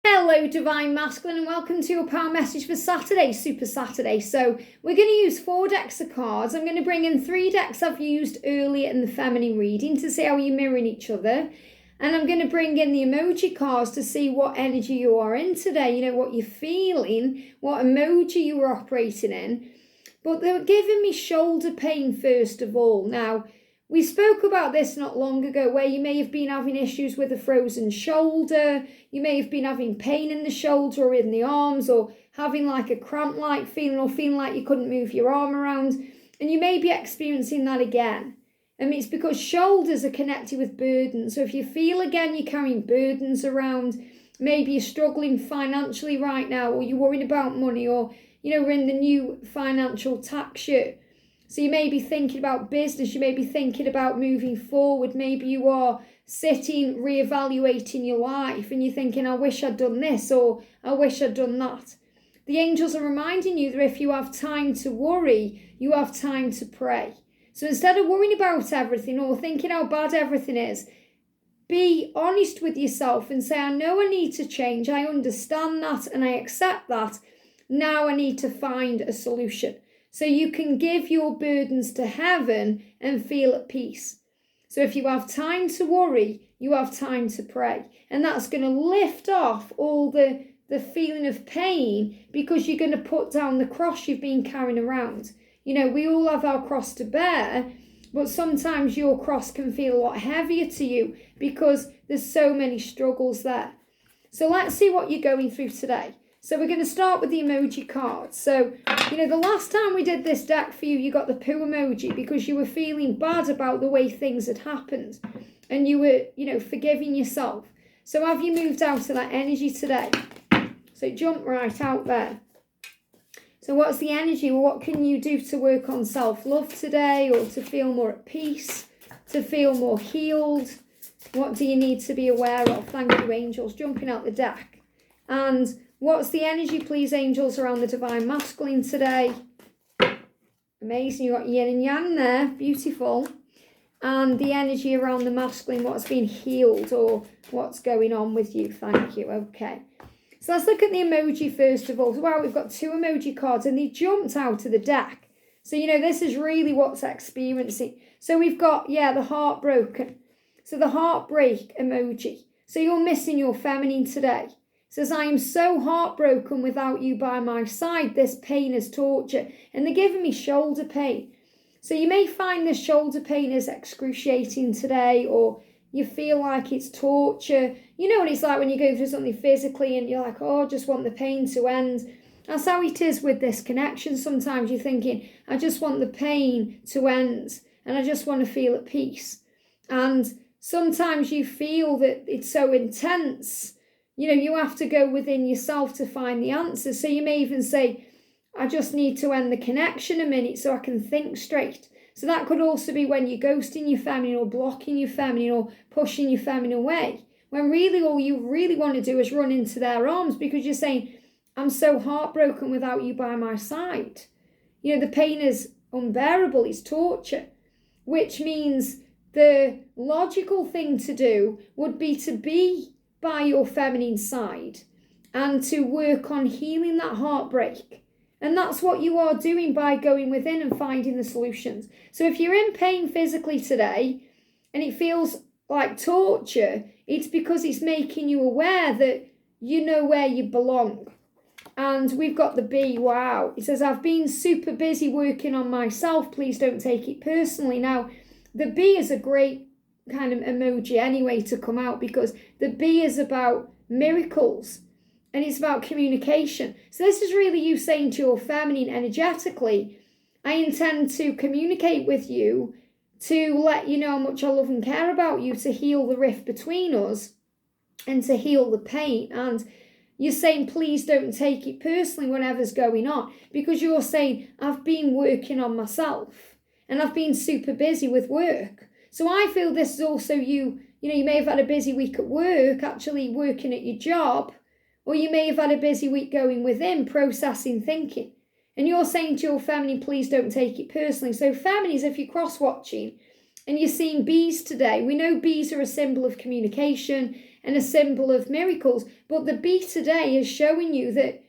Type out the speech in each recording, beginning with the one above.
Hello, Divine Masculine, and welcome to your power message for Saturday, Super Saturday. So we're going to use 4 decks of cards. I'm going to bring in 3 decks I've used earlier in the feminine reading to see how you're mirroring each other. And I'm going to bring in the emoji cards to see what energy you are in today, what you're feeling, what emoji you are operating in. But they were giving me shoulder pain first of all. Now, we spoke about this not long ago where you may have been having issues with a frozen shoulder, you may have been having pain in the shoulder or in the arms, or having like a cramp-like feeling, or feeling like you couldn't move your arm around, and you may be experiencing that again. And it's because shoulders are connected with burdens. So if you feel again you're carrying burdens around, maybe you're struggling financially right now, or you're worrying about money, or we're in the new financial tax year. So you may be thinking about business, you may be thinking about moving forward, maybe you are sitting, reevaluating your life, and you're thinking, I wish I'd done this, or I wish I'd done that. The angels are reminding you that if you have time to worry, you have time to pray. So instead of worrying about everything or thinking how bad everything is, be honest with yourself and say, I know I need to change, I understand that, and I accept that. Now I need to find a solution. So you can give your burdens to heaven and feel at peace. So if you have time to worry, you have time to pray. And that's going to lift off all the feeling of pain, because you're going to put down the cross you've been carrying around. We all have our cross to bear, but sometimes your cross can feel a lot heavier to you because there's so many struggles there. So let's see what you're going through today. So we're going to start with the emoji cards. So, the last time we did this deck for you, you got the poo emoji because you were feeling bad about the way things had happened. And you were, forgiving yourself. So have you moved out of that energy today? So jump right out there. So what's the energy? Well, what can you do to work on self-love today, or to feel more at peace, to feel more healed? What do you need to be aware of? Thank you, angels, jumping out the deck. And what's the energy, please, angels, around the Divine Masculine today? Amazing. You've got yin and yang there. Beautiful. And the energy around the masculine, what's been healed or what's going on with you. Thank you. Okay. So let's look at the emoji first of all. So, wow, we've got 2 emoji cards and they jumped out of the deck. So, this is really what's experiencing. So we've got, the heartbroken. So the heartbreak emoji. So you're missing your feminine today. It says, I am so heartbroken without you by my side. This pain is torture. And they're giving me shoulder pain. So you may find this shoulder pain is excruciating today, or you feel like it's torture. What it's like when you go through something physically and you're like, oh, I just want the pain to end. That's how it is with this connection. Sometimes you're thinking, I just want the pain to end and I just want to feel at peace. And sometimes you feel that it's so intense. You have to go within yourself to find the answers. So you may even say, I just need to end the connection a minute so I can think straight. So that could also be when you're ghosting your feminine, or blocking your feminine, or pushing your feminine away. When really all you really want to do is run into their arms, because you're saying, I'm so heartbroken without you by my side. The pain is unbearable, it's torture. Which means the logical thing to do would be to be by your feminine side and to work on healing that heartbreak. And that's what you are doing by going within and finding the solutions. So if you're in pain physically today and it feels like torture, it's because it's making you aware that you know where you belong. And we've got the B, wow. It says, I've been super busy working on myself. Please don't take it personally. Now, the B is a great kind of emoji anyway to come out, because the B is about miracles. And it's about communication. So this is really you saying to your feminine energetically, I intend to communicate with you to let you know how much I love and care about you, to heal the rift between us and to heal the pain. And you're saying, please don't take it personally whatever's going on, because you're saying, I've been working on myself and I've been super busy with work. So I feel this is also you may have had a busy week at work, actually working at your job. Or you may have had a busy week going within, processing, thinking. And you're saying to your feminine, please don't take it personally. So feminines, if you're cross-watching and you're seeing bees today, we know bees are a symbol of communication and a symbol of miracles. But the B today is showing you that,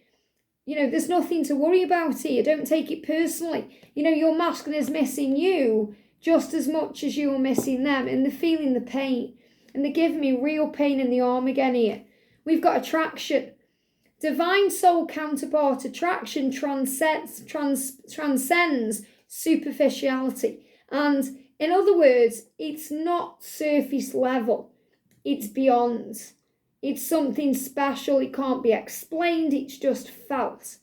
there's nothing to worry about here. Don't take it personally. Your masculine is missing you just as much as you're missing them, and they're feeling the pain. And they're giving me real pain in the arm again here. We've got attraction. Divine soul counterpart attraction transcends superficiality. And in other words, it's not surface level. It's beyond. It's something special. It can't be explained. It's just felt.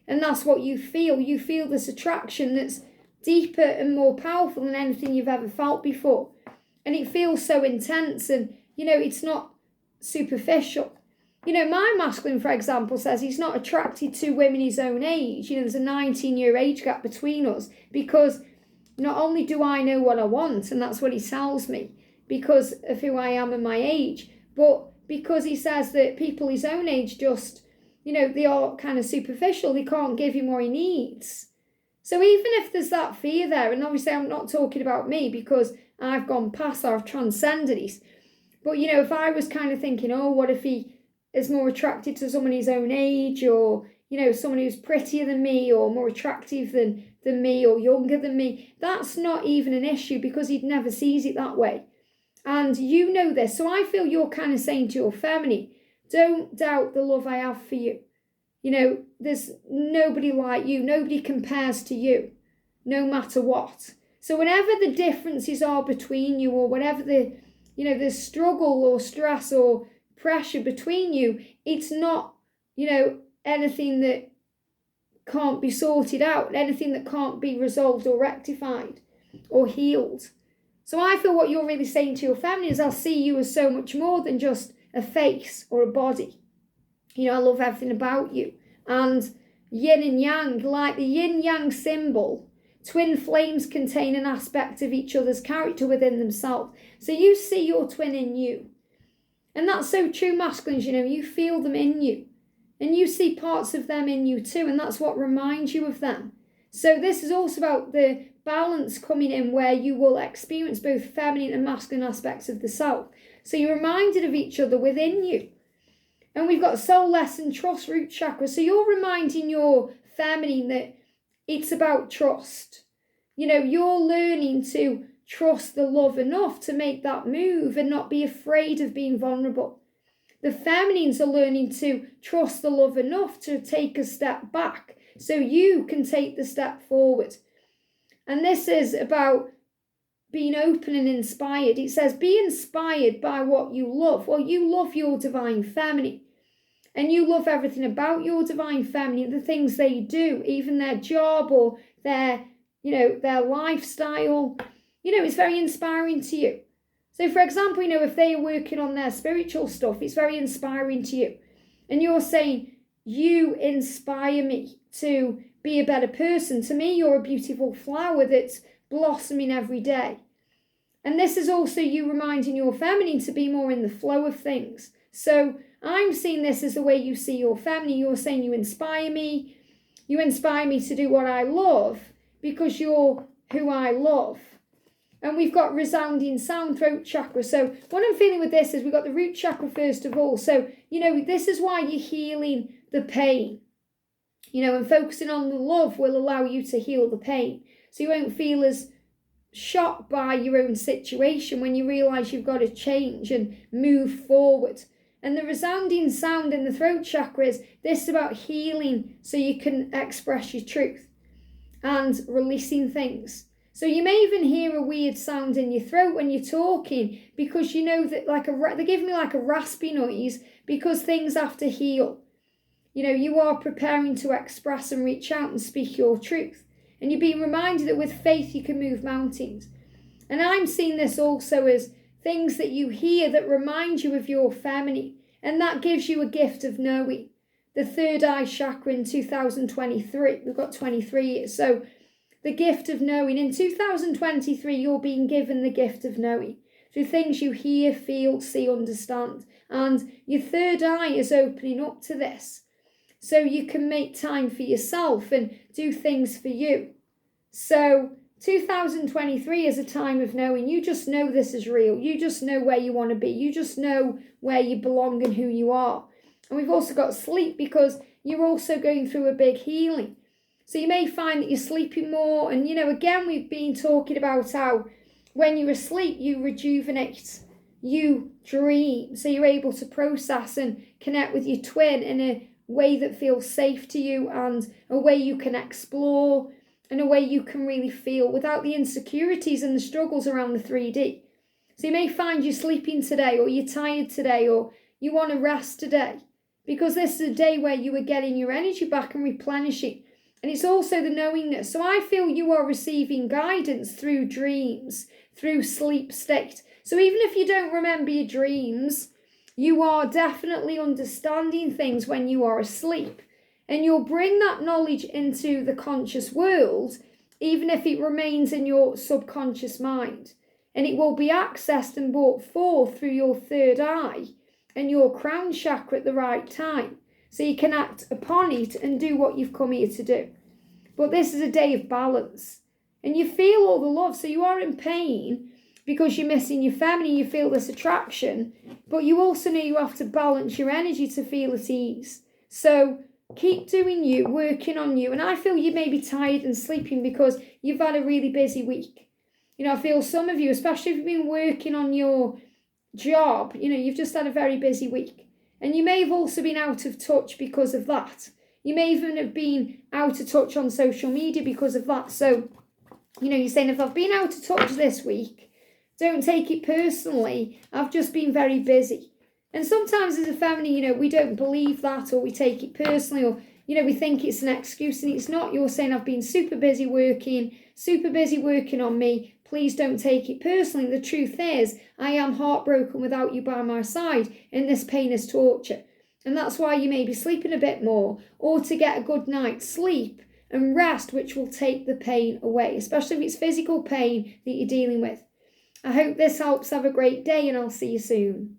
And that's what you feel. You feel this attraction that's deeper and more powerful than anything you've ever felt before. And it feels so intense, and, it's not superficial. My masculine, for example, says he's not attracted to women his own age. There's a 19-year age gap between us, because not only do I know what I want, and that's what he tells me, because of who I am and my age, but because he says that people his own age just, they are kind of superficial. They can't give him what he needs. So even if there's that fear there, and obviously I'm not talking about me because I've gone past, I've transcended it. But, if I was kind of thinking, what if he is more attracted to someone his own age, or, someone who's prettier than me, or more attractive than me, or younger than me, that's not even an issue, because he never sees it that way. And you know this. So I feel you're kind of saying to your feminine, don't doubt the love I have for you. There's nobody like you. Nobody compares to you, no matter what. So whenever the differences are between you, or whatever the struggle or stress or pressure between you, it's not, anything that can't be sorted out, anything that can't be resolved or rectified or healed. So I feel what you're really saying to your family is, I'll see you as so much more than just a face or a body. I love everything about you. And yin and yang, like the yin-yang symbol, twin flames contain an aspect of each other's character within themselves. So you see your twin in you. And that's so true, masculines, you feel them in you. And you see parts of them in you too, and that's what reminds you of them. So this is also about the balance coming in, where you will experience both feminine and masculine aspects of the self. So you're reminded of each other within you. And we've got soul lesson, trust, root chakra. So you're reminding your feminine that it's about trust. You're learning to trust the love enough to make that move and not be afraid of being vulnerable. The feminines are learning to trust the love enough to take a step back so you can take the step forward. And this is about being open and inspired. It says, be inspired by what you love. Well, you love your divine feminine. And you love everything about your divine feminine, the things they do, even their job or their lifestyle. It's very inspiring to you. So, for example, if they are working on their spiritual stuff, it's very inspiring to you. And you're saying, you inspire me to be a better person. To me, you're a beautiful flower that's blossoming every day. And this is also you reminding your feminine to be more in the flow of things. So I'm seeing this as the way you see your feminine. You're saying, you inspire me. You inspire me to do what I love because you're who I love. And we've got resounding sound, throat chakra. So what I'm feeling with this is we've got the root chakra first of all. So, this is why you're healing the pain. And focusing on the love will allow you to heal the pain. So you won't feel as shocked by your own situation when you realise you've got to change and move forward. And the resounding sound in the throat chakra is this about healing so you can express your truth and releasing things. So you may even hear a weird sound in your throat when you're talking because that they're giving me like a raspy noise because things have to heal. You are preparing to express and reach out and speak your truth. And you're being reminded that with faith you can move mountains. And I'm seeing this also as things that you hear that remind you of your feminine. And that gives you a gift of knowing. The third eye chakra in 2023. We've got 23 years. So the gift of knowing. In 2023, you're being given the gift of knowing. Through things you hear, feel, see, understand. And your third eye is opening up to this. So you can make time for yourself and do things for you. So 2023 is a time of knowing. You just know this is real. You just know where you want to be. You just know where you belong and who you are. And we've also got sleep because you're also going through a big healing. So you may find that you're sleeping more. And, again, we've been talking about how when you're asleep, you rejuvenate, you dream. So you're able to process and connect with your twin in a way that feels safe to you, and a way you can explore, and a way you can really feel without the insecurities and the struggles around the 3D. So you may find you're sleeping today, or you're tired today, or you want to rest today, because this is a day where you are getting your energy back and replenishing. And it's also the knowingness. So I feel you are receiving guidance through dreams, through sleep state. So even if you don't remember your dreams, you are definitely understanding things when you are asleep. And you'll bring that knowledge into the conscious world, even if it remains in your subconscious mind. And it will be accessed and brought forth through your third eye and your crown chakra at the right time. So you can act upon it and do what you've come here to do. But this is a day of balance. And you feel all the love. So you are in pain because you're missing your feminine. You feel this attraction. But you also know you have to balance your energy to feel at ease. So keep doing you, working on you. And I feel you may be tired and sleeping because you've had a really busy week. I feel some of you, especially if you've been working on your job, you've just had a very busy week. And you may have also been out of touch because of that. You may even have been out of touch on social media because of that. So, you're saying, if I've been out of touch this week, don't take it personally. I've just been very busy. And sometimes as a feminine, we don't believe that, or we take it personally, or, we think it's an excuse, and it's not. You're saying, I've been super busy working on me. Please don't take it personally. The truth is, I am heartbroken without you by my side, and this pain is torture. And that's why you may be sleeping a bit more, or to get a good night's sleep and rest, which will take the pain away, especially if it's physical pain that you're dealing with. I hope this helps. Have a great day, and I'll see you soon.